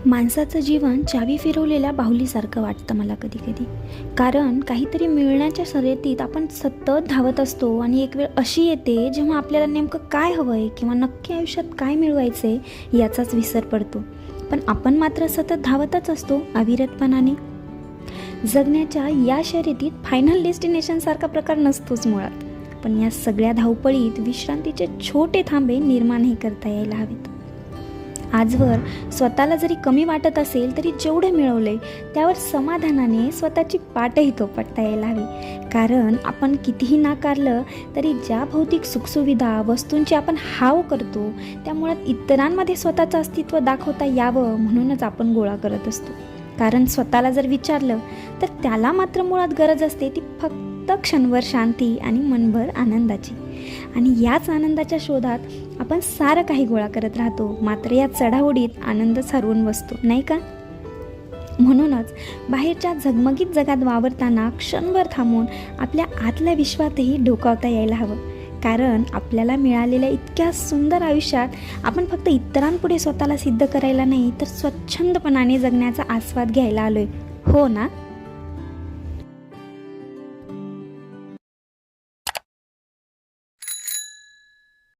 माणसाचं जीवन चावी फिरवलेल्या बाहुलीसारखं वाटतं मला कधी कधी. कारण काहीतरी मिळण्याच्या शर्यतीत आपण सतत धावत असतो आणि एक वेळ अशी येते जेव्हा आपल्याला नेमकं काय हवं आहे किंवा नक्की आयुष्यात काय मिळवायचं आहे याचाच विसर पडतो. पण आपण मात्र सतत धावतच असतो अविरतपणाने. जगण्याच्या या शर्यतीत फायनल डेस्टिनेशनसारखा प्रकार नसतोच मुळात. पण या सगळ्या धावपळीत विश्रांतीचे छोटे थांबे निर्माणही करता यायला हवेत. आजवर स्वतःला जरी कमी वाटत असेल तरी जेवढे मिळवले त्यावर समाधानाने स्वतःची पाठही थोपटता यायला हवी. कारण आपण कितीही नाकारलं तरी ज्या भौतिक सुखसुविधा वस्तूंची आपण हाव करतो त्यामुळे इतरांमध्ये स्वतःचं अस्तित्व दाखवता यावं म्हणूनच आपण गोळा करत असतो. कारण स्वतःला जर विचारलं तर त्याला मात्र मुळात गरज असते ती फक्त क्षणभर शांती आणि मनभर आनंदाची. आणि याच आनंदाच्या शोधात आपण सारं काही गोळा करत राहतो. मात्र या चढाओढीत आनंदच हरवून बसतो, नाही का? म्हणूनच बाहेरच्या झगमगीत जगात वावरताना क्षणभर थांबून आपल्या आतल्या विश्वातही डोकावता यायला हवं. कारण आपल्याला मिळालेल्या इतक्या सुंदर आयुष्यात आपण फक्त इतरांपुढे स्वतःला सिद्ध करायला नाही तर स्वच्छंदपणाने जगण्याचा आस्वाद घ्यायला आलोय, हो ना?